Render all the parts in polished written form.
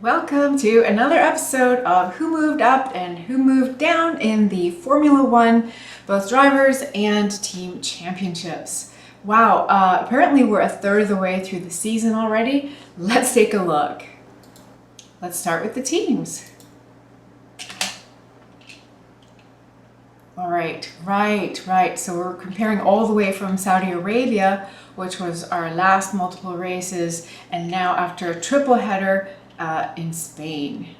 Welcome to another episode of Who Moved Up and Who Moved Down in the Formula One, both drivers and team championships. Wow, apparently we're a third of the way through the season already. Let's take a look. Let's start with the teams. All right. So we're comparing all the way from Saudi Arabia, which was our last multiple races, and now after a triple header in Spain.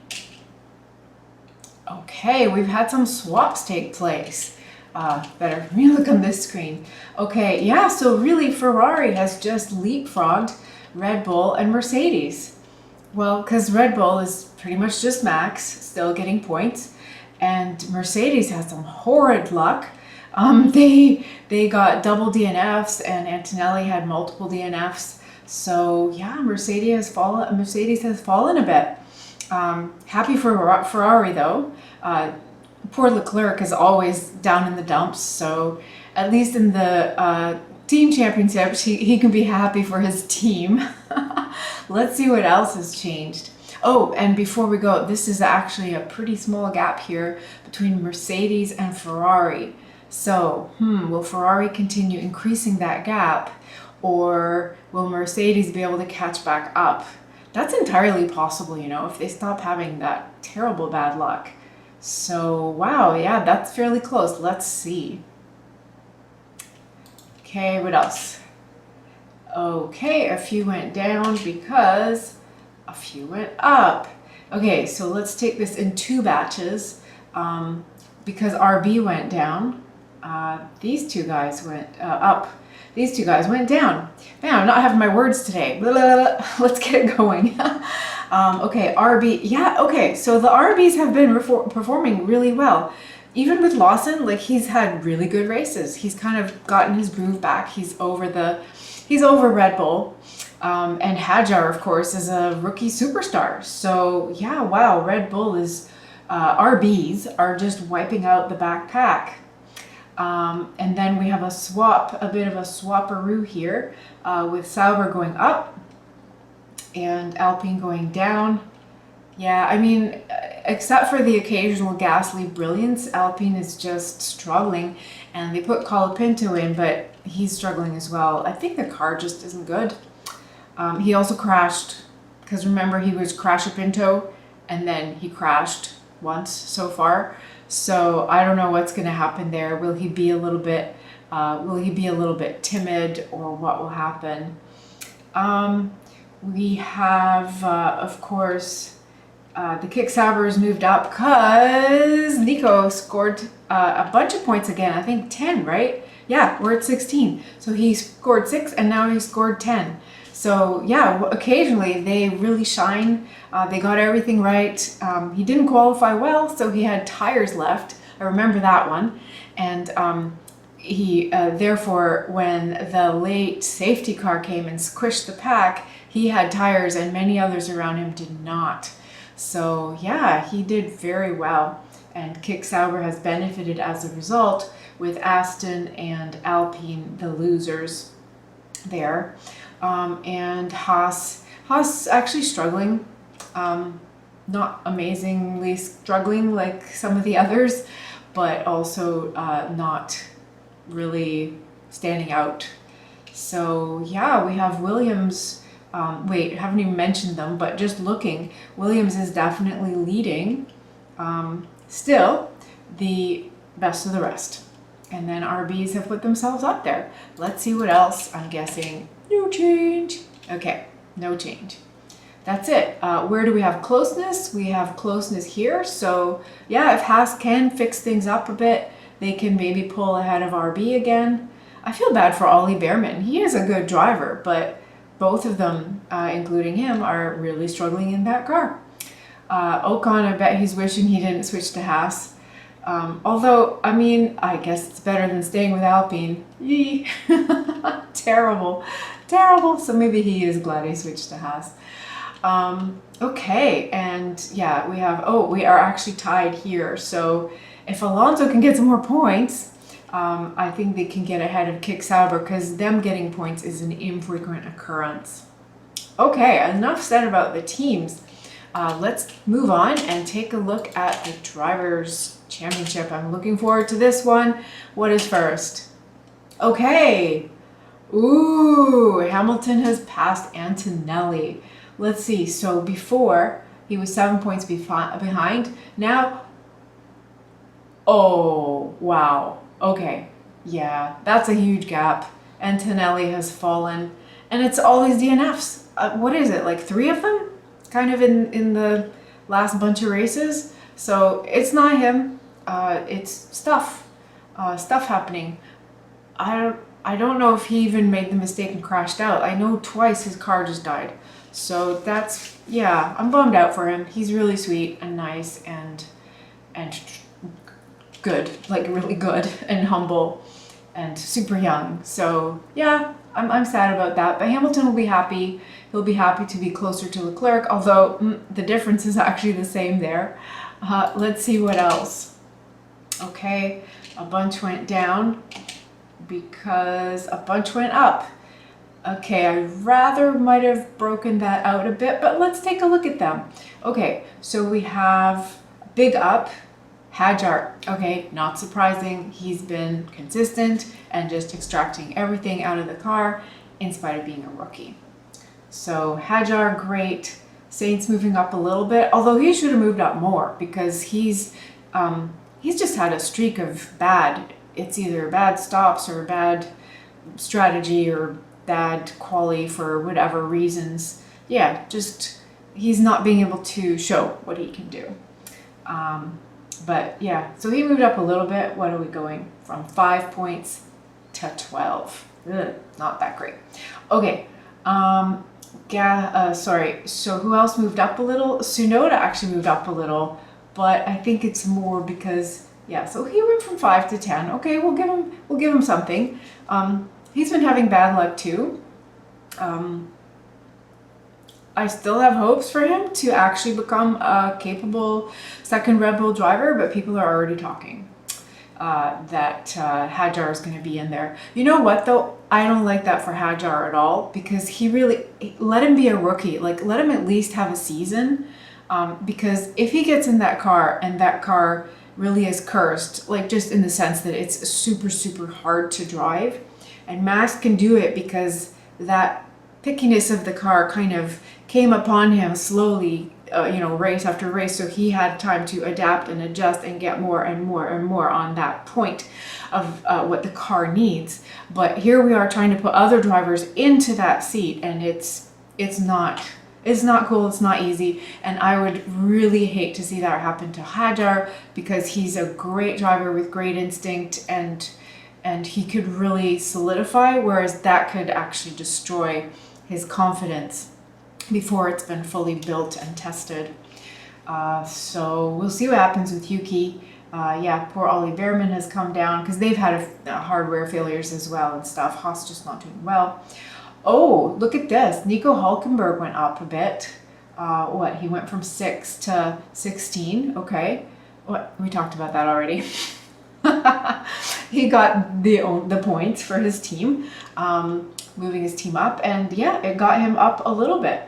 Okay, we've had some swaps take place. Better let me look on this screen. Okay, yeah, so really Ferrari has just leapfrogged Red Bull and Mercedes. Well, because Red Bull is pretty much just Max, still getting points, and Mercedes has some horrid luck. They got double DNFs, and Antonelli had multiple DNFs. So yeah, Mercedes has fallen a bit. Happy for Ferrari though. Poor Leclerc is always down in the dumps. So at least in the team championships, he can be happy for his team. Let's see what else has changed. Oh, and before we go, this is actually a pretty small gap here between Mercedes and Ferrari. So, will Ferrari continue increasing that gap, or will Mercedes be able to catch back up? That's entirely possible, if they stop having that terrible bad luck. So, wow, yeah, that's fairly close. Let's see. Okay, what else? Okay, a few went down because a few went up. Okay, so let's take this in two batches. Because RB went down, these two guys went up. These two guys went down. Man, I'm not having my words today. Blah, blah, blah. Let's get going. Okay, RB. Yeah, okay. So the RBs have been performing really well. Even with Lawson, he's had really good races. He's kind of gotten his groove back. He's over Red Bull. And Hadjar, of course, is a rookie superstar. So yeah, wow, Red Bull is, RBs are just wiping out the back pack. And then we have a bit of a swapperoo here, with Sauber going up and Alpine going down. Yeah, I mean, except for the occasional Gasly brilliance, Alpine is just struggling, and they put Colapinto in, but he's struggling as well. I think the car just isn't good. He also crashed, because remember, he was Crashapinto, and then he crashed once so far. So I don't know what's going to happen there. Will he be a little bit timid, or what will happen? We have, of course, the Kick Saubers moved up because Nico scored a bunch of points again. I think 10, right? Yeah, we're at 16. So he scored 6, and now he scored 10. So yeah, occasionally they really shine. They got everything right. He didn't qualify well, so he had tires left. I remember that one. And he therefore, when the late safety car came and squished the pack, he had tires and many others around him did not. So yeah, he did very well. And Kick Sauber has benefited as a result, with Aston and Alpine the losers there. And Haas actually struggling, not amazingly struggling like some of the others, but also not really standing out. So yeah, we have Williams. Wait, I haven't even mentioned them, but just looking, Williams is definitely leading. Still, the best of the rest. And then RBs have put themselves up there. Let's see what else. I'm guessing no change. Okay, no change. That's it. Where do we have closeness? We have closeness here. So yeah, if Haas can fix things up a bit, they can maybe pull ahead of RB again. I feel bad for Ollie Behrman. He is a good driver, but both of them, including him, are really struggling in that car. Ocon, I bet he's wishing he didn't switch to Haas. Although, I mean, I guess it's better than staying with Alpine. Yee. Terrible. So maybe he is glad he switched to Haas. Okay, and yeah, we are actually tied here. So if Alonso can get some more points, I think they can get ahead of Kick Sauber, because them getting points is an infrequent occurrence. Okay, enough said about the teams. Let's move on and take a look at the Drivers' Championship. I'm looking forward to this one. What is first? Okay. Ooh, Hamilton has passed Antonelli. Let's see. So before, he was 7 points behind. Now, oh, wow. Okay. Yeah, that's a huge gap. Antonelli has fallen. And it's all these DNFs. What is it, like 3 of them? Kind of in the last bunch of races. So it's not him. It's stuff. Stuff happening. I don't know if he even made the mistake and crashed out. I know twice his car just died. So that's, yeah, I'm bummed out for him. He's really sweet and nice and good, like really good and humble and super young. So yeah, I'm sad about that. But Hamilton will be happy. He'll be happy to be closer to Leclerc, although the difference is actually the same there. Let's see what else. Okay, a bunch went down because a bunch went up. Okay, I rather might have broken that out a bit, but let's take a look at them. Okay, so we have big up, Hajar. Okay, not surprising. He's been consistent and just extracting everything out of the car in spite of being a rookie. So Hajar, great. Saints moving up a little bit, although he should have moved up more because he's just had a streak of bad. It's either bad stops or bad strategy or bad quality for whatever reasons. Yeah, just he's not being able to show what he can do. But yeah, so he moved up a little bit. What are we going from 5 points to 12? Ugh, not that great. Okay. Sorry. So who else moved up a little? Tsunoda actually moved up a little, but I think it's more because yeah. So he went from 5 to 10. Okay, we'll give him something. He's been having bad luck too. I still have hopes for him to actually become a capable second Red Bull driver, but people are already talking that Hajar is going to be in there. You know what though? I don't like that for Hajar at all because let him be a rookie. Like let him at least have a season because if he gets in that car and that car really is cursed, like just in the sense that it's super, super hard to drive, and Max can do it because that pickiness of the car kind of came upon him slowly, race after race. So he had time to adapt and adjust and get more and more and more on that point of what the car needs. But here we are trying to put other drivers into that seat, and it's not cool. It's not easy. And I would really hate to see that happen to Hajar because he's a great driver with great instinct and he could really solidify, whereas that could actually destroy his confidence before it's been fully built and tested. So we'll see what happens with Yuki. Yeah, poor Ollie Behrman has come down because they've had hardware failures as well and stuff. Haas just not doing well. Oh, look at this. Nico Hülkenberg went up a bit. He went from 6 to 16. Okay. We talked about that already. He got the points for his team, moving his team up, and yeah, it got him up a little bit.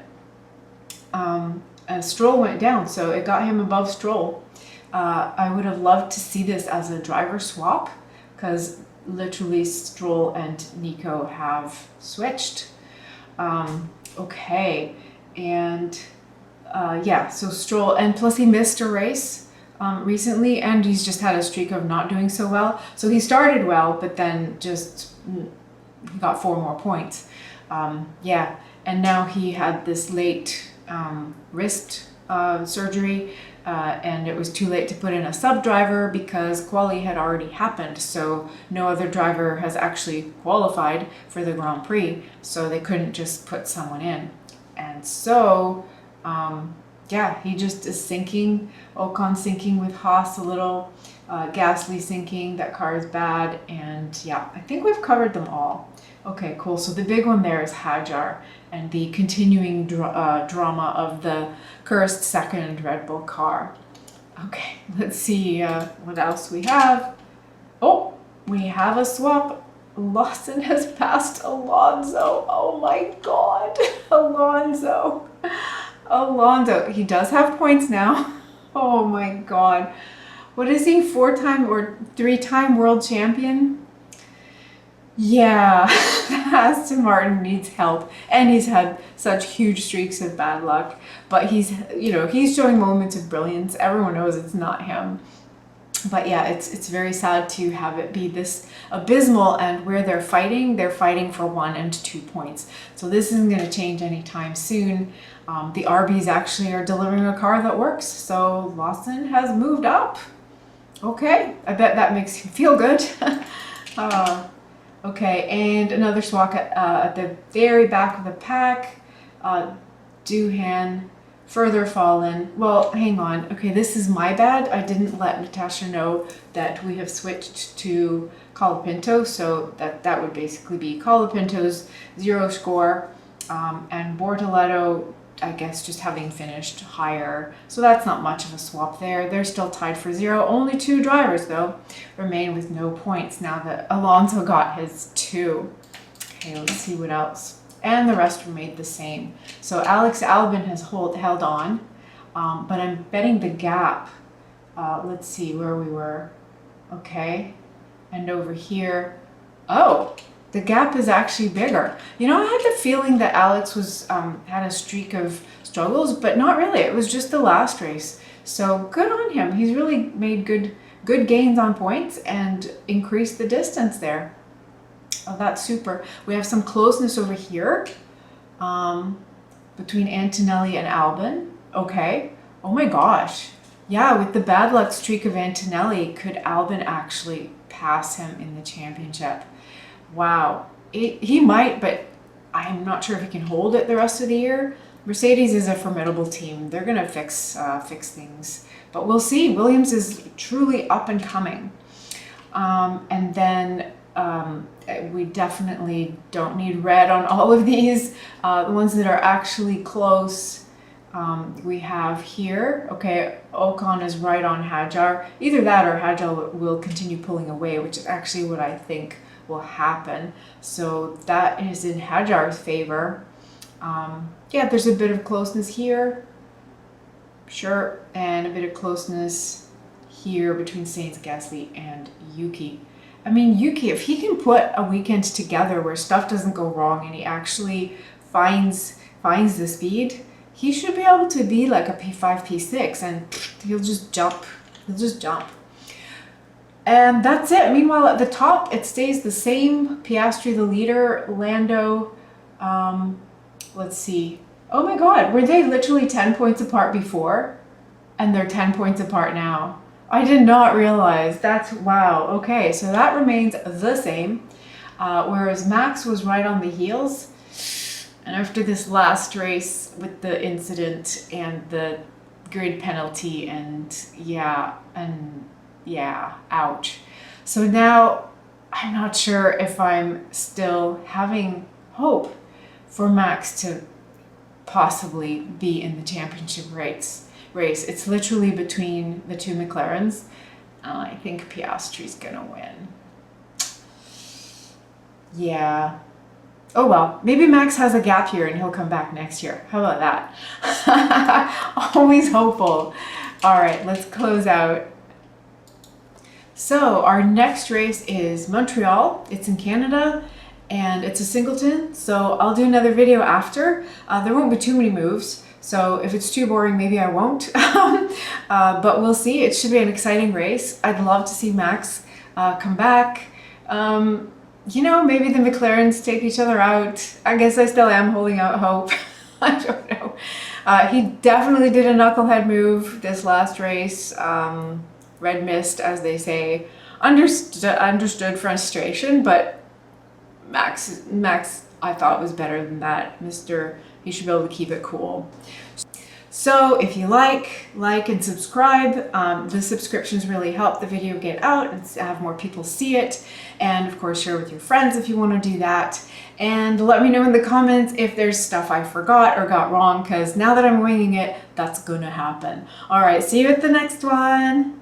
Stroll went down, so it got him above Stroll. I would have loved to see this as a driver swap because literally Stroll and Nico have switched. Okay, and yeah, so Stroll, and plus he missed a race recently, and he's just had a streak of not doing so well. So he started well, but then just he got 4 more points. Yeah, and now he had this late wrist surgery, and it was too late to put in a sub driver because quali had already happened. So no other driver has actually qualified for the Grand Prix, so they couldn't just put someone in. And so yeah, he just is sinking. Ocon sinking with Haas a little. Gasly sinking. That car is bad. And yeah, I think we've covered them all. Okay, cool. So the big one there is Hajar and the continuing drama of the cursed second Red Bull car. Okay, let's see what else we have. Oh, we have a swap. Lawson has passed Alonso. Oh my God, Alonso. Alonso, he does have points now. Oh my God. What is he, 4-time or 3-time world champion? Yeah, Aston Martin needs help, and he's had such huge streaks of bad luck. But he's, he's showing moments of brilliance. Everyone knows it's not him. But yeah, it's very sad to have it be this abysmal, and where they're fighting for 1 and 2 points. So this isn't going to change anytime soon. The RBs actually are delivering a car that works. So Lawson has moved up. Okay, I bet that makes you feel good. Okay, and another swap at the very back of the pack. Doohan further fallen. Well, hang on. Okay, this is my bad. I didn't let Natasha know that we have switched to Colapinto, so that would basically be Colapinto's 0 score, and Bortoletto, I guess, just having finished higher. So that's not much of a swap there. They're still tied for 0. Only 2 drivers, though, remain with no points now that Alonso got his 2. Okay, let's see what else. And the rest remained the same. So Alex Albon has held on, but I'm betting the gap. Let's see where we were. Okay, and over here. Oh, the gap is actually bigger. I had the feeling that Alex was had a streak of struggles, but not really. It was just the last race. So good on him. He's really made good gains on points and increased the distance there. Oh, that's super. We have some closeness over here between Antonelli and Albon. Okay. Oh my gosh. Yeah, with the bad luck streak of Antonelli, could Albon actually pass him in the championship? Wow. He might, but I'm not sure if he can hold it the rest of the year. Mercedes is a formidable team. They're going to fix things. But we'll see. Williams is truly up and coming. And then we definitely don't need red on all of these. The ones that are actually close, we have here. Okay, Ocon is right on Hadjar. Either that or Hadjar will continue pulling away, which is actually what I think will happen. So that is in Hadjar's favor. Yeah, there's a bit of closeness here. Sure, and a bit of closeness here between Sainz, Gasly, and Yuki. I mean, Yuki, if he can put a weekend together where stuff doesn't go wrong and he actually finds the speed, he should be able to be like a P5, P6, and he'll just jump. And that's it. Meanwhile, at the top, it stays the same. Piastri, the leader. Lando, let's see. Oh my God, were they literally 10 points apart before? And they're 10 points apart now. I did not realize. That's, wow. Okay, so that remains the same. Whereas Max was right on the heels. And after this last race with the incident and the grid penalty ouch. So now I'm not sure if I'm still having hope for Max to possibly be in the championship race. It's literally between the 2 McLarens. I think Piastri's gonna win. Yeah. Oh well, maybe Max has a gap here and he'll come back next year. How about that? Always hopeful. All right, let's close out. So our next race is Montreal. It's in Canada and it's a singleton. So I'll do another video after. There won't be too many moves. So if it's too boring, maybe I won't. But we'll see. It should be an exciting race. I'd love to see Max come back. Maybe the McLarens take each other out. I guess I still am holding out hope. I don't know. He definitely did a knucklehead move this last race. Red mist, as they say. Understood frustration, but Max, I thought was better than that. He should be able to keep it cool. So if you like and subscribe. The subscriptions really help the video get out and have more people see it. And of course, share with your friends if you want to do that. And let me know in the comments if there's stuff I forgot or got wrong, because now that I'm winging it, that's gonna happen. All right, see you at the next one.